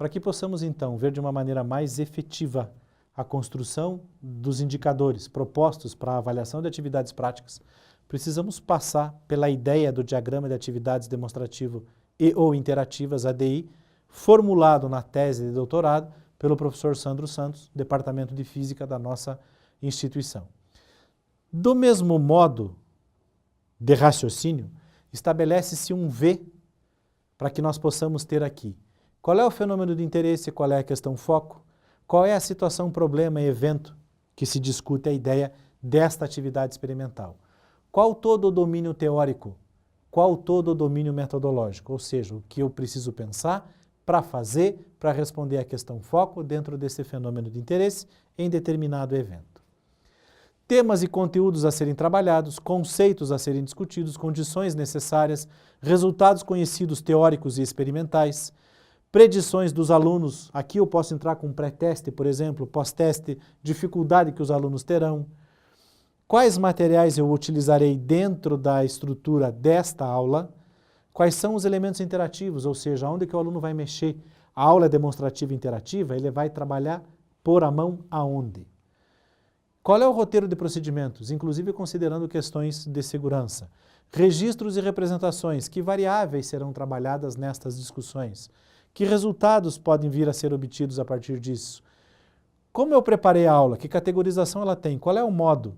Para que possamos, então, ver de uma maneira mais efetiva a construção dos indicadores propostos para a avaliação de atividades práticas, precisamos passar pela ideia do diagrama de atividades demonstrativo e ou interativas, ADI, formulado na tese de doutorado pelo professor Sandro Santos, Departamento de Física da nossa instituição. Do mesmo modo de raciocínio, estabelece-se um V para que nós possamos ter aqui. Qual é o fenômeno de interesse, qual é a questão foco, qual é a situação, problema e evento que se discute a ideia desta atividade experimental. Qual todo o domínio teórico, qual todo o domínio metodológico, ou seja, o que eu preciso pensar para fazer, para responder à questão foco dentro desse fenômeno de interesse em determinado evento. Temas e conteúdos a serem trabalhados, conceitos a serem discutidos, condições necessárias, resultados conhecidos teóricos e experimentais, predições dos alunos, aqui eu posso entrar com pré-teste, por exemplo, pós-teste, dificuldade que os alunos terão, quais materiais eu utilizarei dentro da estrutura desta aula, quais são os elementos interativos, ou seja, onde que o aluno vai mexer. A aula é demonstrativa e interativa, ele vai trabalhar por a mão aonde. Qual é o roteiro de procedimentos, inclusive considerando questões de segurança. Registros e representações, que variáveis serão trabalhadas nestas discussões? Que resultados podem vir a ser obtidos a partir disso? Como eu preparei a aula? Que categorização ela tem? Qual é o modo?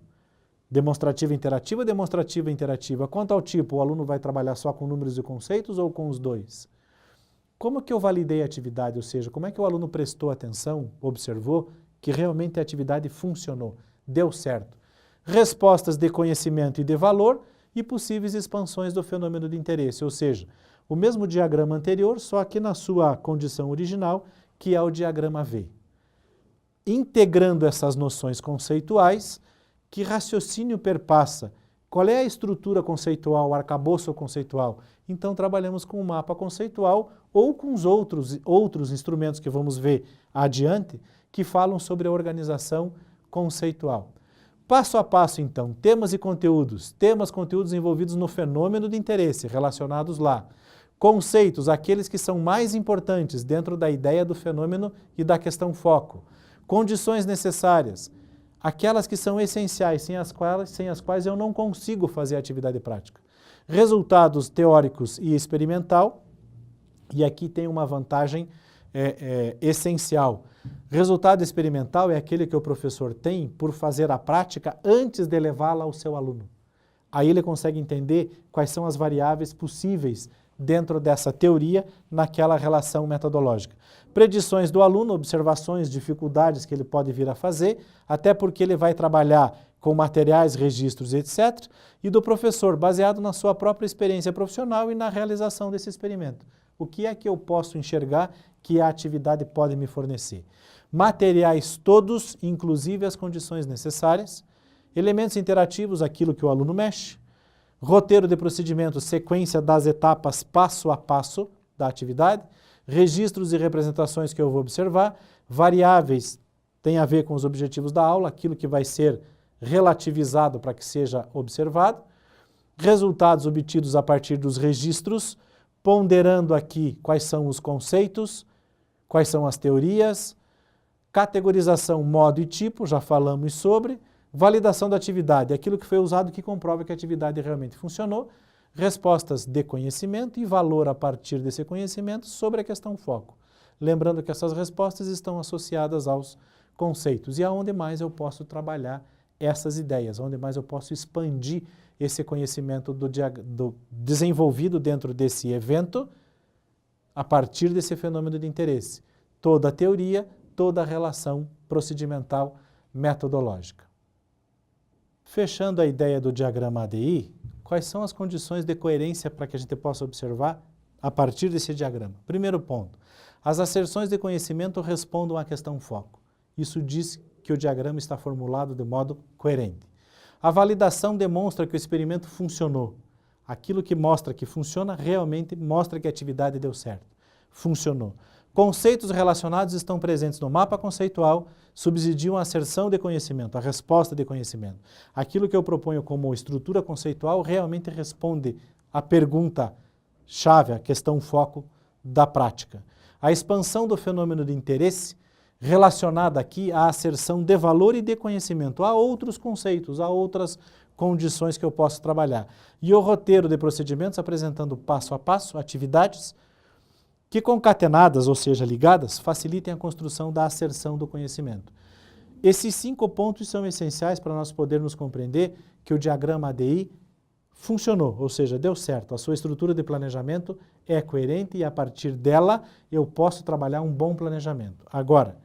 Demonstrativa interativa. Quanto ao tipo, o aluno vai trabalhar só com números e conceitos ou com os dois? Como que eu validei a atividade? Ou seja, como é que o aluno prestou atenção, observou que realmente a atividade funcionou, deu certo? Respostas de conhecimento e de valor e possíveis expansões do fenômeno de interesse, ou seja, o mesmo diagrama anterior, só que na sua condição original, que é o diagrama V. Integrando essas noções conceituais, que raciocínio perpassa? Qual é a estrutura conceitual, o arcabouço conceitual? Então trabalhamos com o mapa conceitual ou com os outros instrumentos que vamos ver adiante, que falam sobre a organização conceitual. Passo a passo, então, temas, conteúdos envolvidos no fenômeno de interesse, relacionados lá. Conceitos, aqueles que são mais importantes dentro da ideia do fenômeno e da questão foco. Condições necessárias, aquelas que são essenciais, sem as quais eu não consigo fazer a atividade prática. Resultados teóricos e experimental, e aqui tem uma vantagem essencial. Resultado experimental é aquele que o professor tem por fazer a prática antes de levá-la ao seu aluno. Aí ele consegue entender quais são as variáveis possíveis dentro dessa teoria naquela relação metodológica. Predições do aluno, observações, dificuldades que ele pode vir a fazer, até porque ele vai trabalhar com materiais, registros, etc. E do professor, baseado na sua própria experiência profissional e na realização desse experimento. O que é que eu posso enxergar que a atividade pode me fornecer? Materiais todos, inclusive as condições necessárias, elementos interativos, aquilo que o aluno mexe, roteiro de procedimento, sequência das etapas passo a passo da atividade, registros e representações que eu vou observar, variáveis tem a ver com os objetivos da aula, aquilo que vai ser relativizado para que seja observado, resultados obtidos a partir dos registros, ponderando aqui quais são os conceitos, quais são as teorias, categorização, modo e tipo, já falamos sobre, validação da atividade, aquilo que foi usado que comprova que a atividade realmente funcionou, respostas de conhecimento e valor a partir desse conhecimento sobre a questão foco. Lembrando que essas respostas estão associadas aos conceitos e aonde mais eu posso trabalhar essas ideias, onde mais eu posso expandir esse conhecimento desenvolvido dentro desse evento a partir desse fenômeno de interesse. Toda a teoria, toda a relação procedimental metodológica. Fechando a ideia do diagrama ADI, quais são as condições de coerência para que a gente possa observar a partir desse diagrama? Primeiro ponto, as asserções de conhecimento respondam à questão foco. Isso diz que o diagrama está formulado de modo coerente. A validação demonstra que o experimento funcionou. Aquilo que mostra que funciona realmente mostra que a atividade deu certo. Funcionou. Conceitos relacionados estão presentes no mapa conceitual, subsidiam a asserção de conhecimento, a resposta de conhecimento. Aquilo que eu proponho como estrutura conceitual realmente responde à pergunta-chave, a questão foco da prática. A expansão do fenômeno de interesse relacionada aqui à asserção de valor e de conhecimento. Há outros conceitos, há outras condições que eu posso trabalhar. E o roteiro de procedimentos apresentando passo a passo atividades que concatenadas, ou seja, ligadas, facilitem a construção da asserção do conhecimento. Esses 5 pontos são essenciais para nós podermos compreender que o diagrama ADI funcionou, ou seja, deu certo. A sua estrutura de planejamento é coerente e a partir dela eu posso trabalhar um bom planejamento. Agora,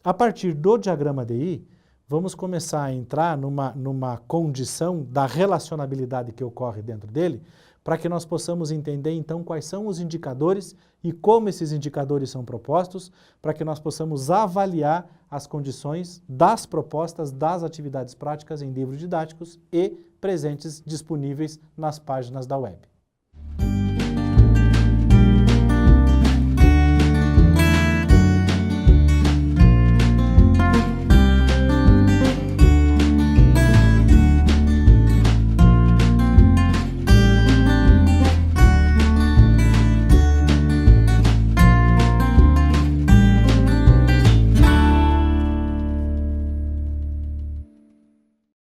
a partir do diagrama ADI, vamos começar a entrar numa condição da relacionabilidade que ocorre dentro dele, para que nós possamos entender então quais são os indicadores e como esses indicadores são propostos, para que nós possamos avaliar as condições das propostas das atividades práticas em livros didáticos e presentes disponíveis nas páginas da web.